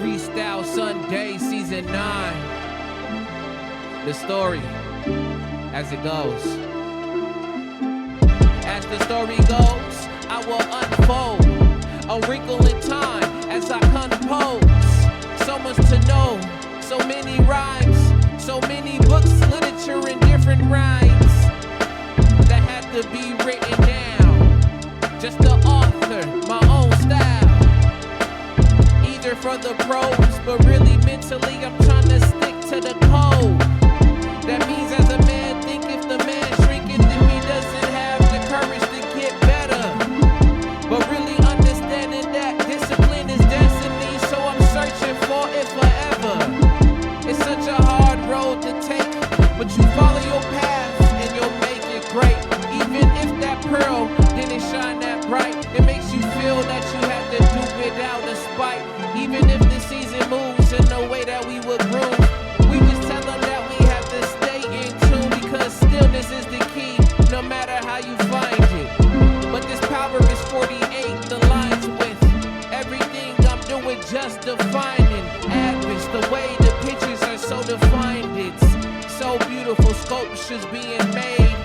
Freestyle Sundays, Season 9. The story, as it goes. As the story goes, I will unfold a wrinkle in time as I compose. So much to know, so many rhymes, so many books, literature, and different rhymes that had to be written down. Just the author, my own style. Either for the pros, but really mentally I'm trying to stick to the code. That means as a man think if the man shrinketh if he doesn't have the courage to get better. But really understanding that discipline is destiny, so I'm searching for it forever. It's such a hard road to take, but you follow your path and you'll make it great. Even if that pearl didn't shine that bright, it makes you feel that you have to do without a spite. Even if the season moves in the way that we would groove, we just tell them that we have to stay in tune, because stillness is the key, no matter how you find it. But this power is 48, the lines with everything I'm doing, just defining. A.D.V.I.S.S, the way the pictures are so defined, it's so beautiful, sculptures being made.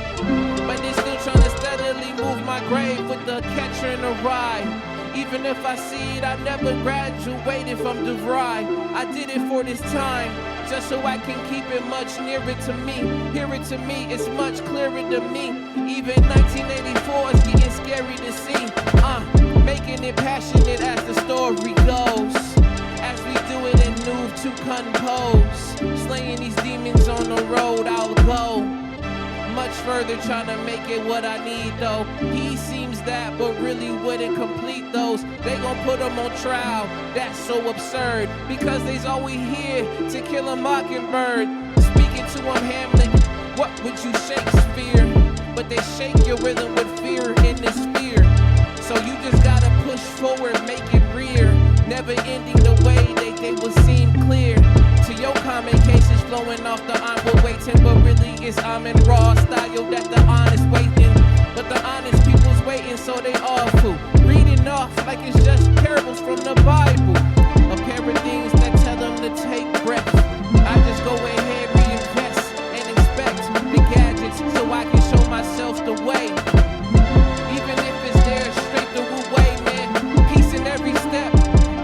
But they still trying to steadily move my grave with the catcher in the rye. Even if I see it, I never graduated from A.D.V.I.S.S. I did it for this time, just so I can keep it much nearer to me. Hear it to me, it's much clearer to me. Even 1984 is getting scary to see. Making it passionate as the story goes. As we do it and move to compose. Slaying these demons on the road, I'll go much further, trying to make it what I need though. He seems that, but really wouldn't complete those. They gon' put him on trial, that's so absurd, because they's always here to kill a mockingbird. Speaking to him Hamlet, what would you Shakespeare? But they shake your rhythm with fear in this sphere. So you just gotta push forward, make it rear. Never ending the way they will seem clear. To your common cases flowing off the I'm waiting, but really it's I'm in raw style that the honest waiting. But the honest people's waiting, so they awful. Reading off like it's just parables from the Bible. A pair of things that tell them to take breath. I just go ahead, reinvest, and expect the gadgets so I can show myself the way. Even if it's there straight the way, man. Peace in every step.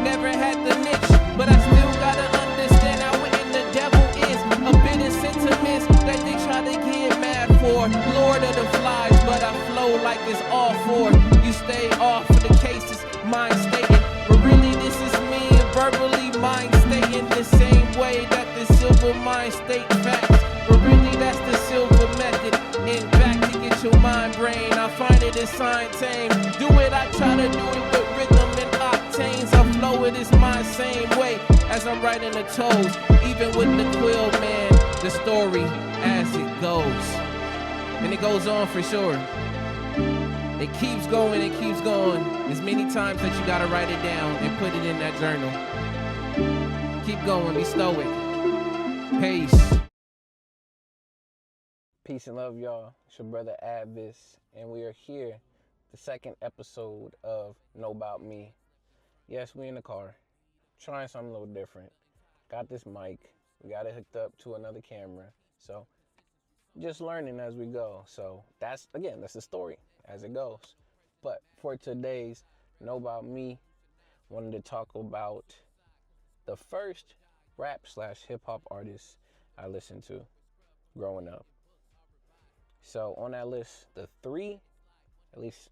Never had the niche, but I still gotta understand how written the devil is. A bit of sentiments that they try to get mad for. Lord of the flies, but I flow like it's all for. You stay off of the cases, mind stating. But really this is me verbally mind stating the same way that the silver mind state facts. But really that's the silver method. In fact, to get your mind brain, I find it a sign tame. Do it, I try to do it with rhythm and octanes. I flow it is my same way as I'm writing the toes. Even with the quill, man, the story as it goes. And it goes on for sure. It keeps going, it keeps going. There's many times that you gotta write it down and put it in that journal. Keep going, be stoic. Peace. Peace and love, y'all. It's your brother A.D.V.I.S.S, and we are here, the second episode of Know About Me. Yes, we in the car, trying something a little different. Got this mic, we got it hooked up to another camera, so just learning as we go. So that's the story as it goes. But for today's Know About Me, wanted to talk about the first rap/hip-hop artist I listened to growing up. So on that list, the three, at least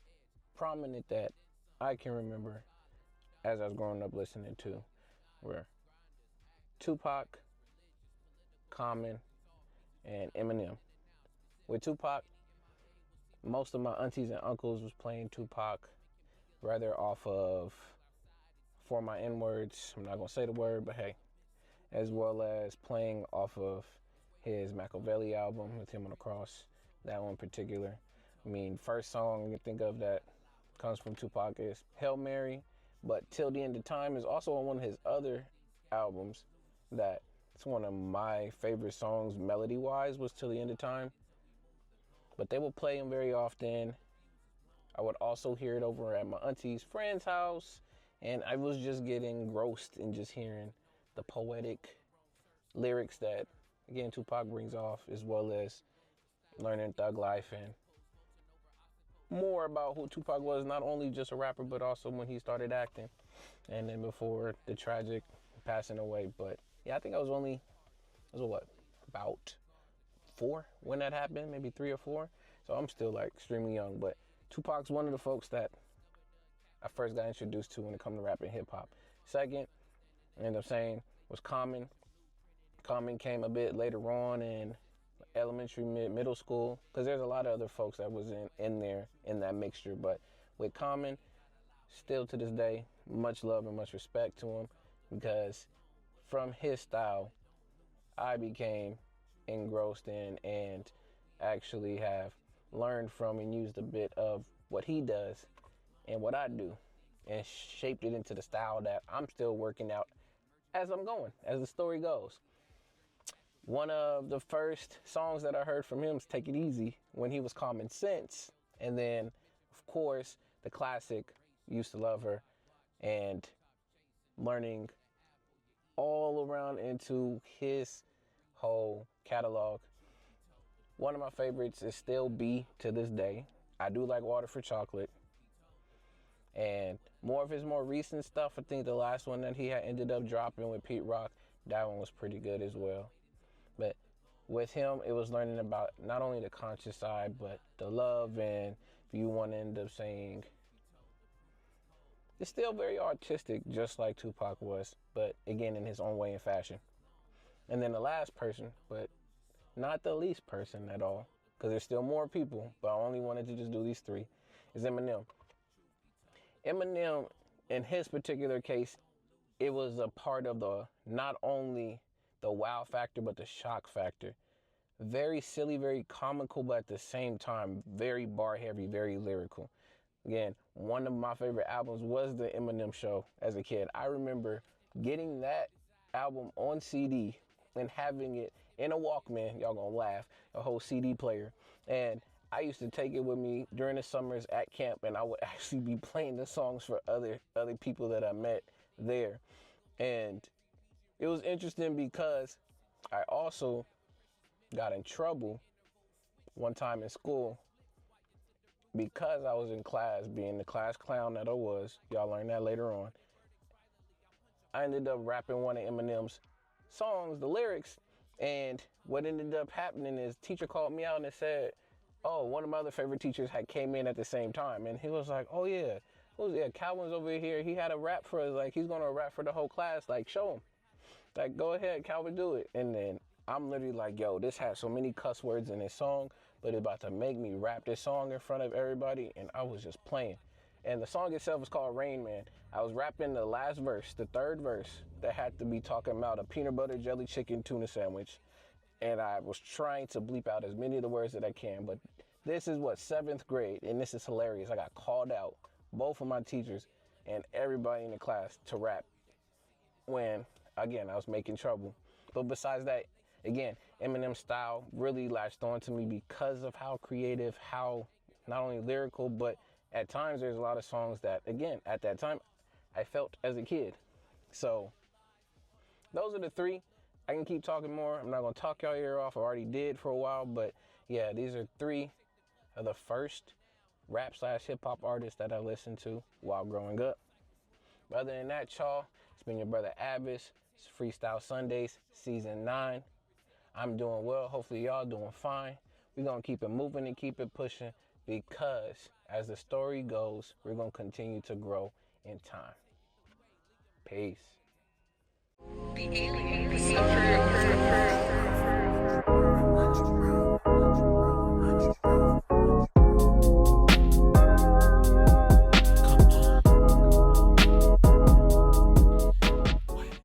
prominent that I can remember as I was growing up listening to, were Tupac, Common, and Eminem. With Tupac, most of my aunties and uncles was playing Tupac, rather off of For My N-Words, I'm not going to say the word, but hey, as well as playing off of his Machiavelli album with him on the cross. That one in particular. I mean, first song you think of that comes from Tupac is Hail Mary, but Till the End of Time is also on one of his other albums that it's one of my favorite songs melody-wise was Till the End of Time. But they would play him very often. I would also hear it over at my auntie's friend's house, And I was just getting engrossed in just hearing the poetic lyrics that, again, Tupac brings off, as well as learning thug life and more about who Tupac was, not only just a rapper, but also when he started acting, and then before the tragic passing away. But yeah, I think I was about 4 when that happened, maybe 3 or 4. So I'm still like extremely young, but Tupac's one of the folks that I first got introduced to when it comes to rap and hip hop. Second, I ended up saying, was Common. Common came a bit later on in elementary, middle school, because there's a lot of other folks that was in there in that mixture. But with Common, still to this day, much love and much respect to him, because from his style, I became engrossed in and actually have learned from and used a bit of what he does and what I do, and shaped it into the style that I'm still working out as I'm going, as the story goes. One of the first songs that I heard from him is Take It Easy, when he was Common Sense. And then, of course, the classic, Used to Love Her, and learning all around into his whole catalog. One of my favorites is still B to this day. I do like Water for Chocolate. And more of his more recent stuff, I think the last one that he had ended up dropping with Pete Rock, that one was pretty good as well. But with him, it was learning about not only the conscious side, but the love, and if you want to end up saying, it's still very artistic, just like Tupac was, but again, in his own way and fashion. And then the last person, but not the least person at all, because there's still more people, but I only wanted to just do these 3, is Eminem. Eminem, in his particular case, it was a part of the, not only the wow factor, but the shock factor. Very silly, very comical, but at the same time, very bar heavy, very lyrical. Again, one of my favorite albums was the Eminem Show as a kid. I remember getting that album on CD and having it in a Walkman, y'all gonna laugh, a whole CD player. And I used to take it with me during the summers at camp, and I would actually be playing the songs for other people that I met there. And it was interesting because I also got in trouble one time in school because I was in class, being the class clown that I was. Y'all learn that later on. I ended up rapping one of Eminem's songs, the lyrics, and what ended up happening is teacher called me out and said, oh, one of my other favorite teachers had came in at the same time, and he was like, oh yeah, Calvin's over here, he had a rap for us, like he's gonna rap for the whole class, like show him. Like, go ahead, Calvin, do it. And then I'm literally like, yo, this has so many cuss words in this song, but it's about to make me rap this song in front of everybody, and I was just playing. And the song itself is called Rain Man. I was rapping the last verse, the 3rd verse, that had to be talking about a peanut butter jelly chicken tuna sandwich. And I was trying to bleep out as many of the words that I can, but this is 7th grade, and this is hilarious. I got called out, both of my teachers and everybody in the class, to rap when, again, I was making trouble. But besides that, again, Eminem's style really latched on to me because of how creative, how not only lyrical, but at times there's a lot of songs that, again, at that time, I felt as a kid. So those are the 3. I can keep talking more. I'm not going to talk y'all ear off. I already did for a while, but yeah, these are 3 of the first rap/hip hop artists that I listened to while growing up. But other than that, y'all, it's been your brother A.D.V.I.S. It's Freestyle Sundays, Season 9. I'm doing well. Hopefully y'all doing fine. We're going to keep it moving and keep it pushing, because as the story goes, we're going to continue to grow in time. Peace. The alien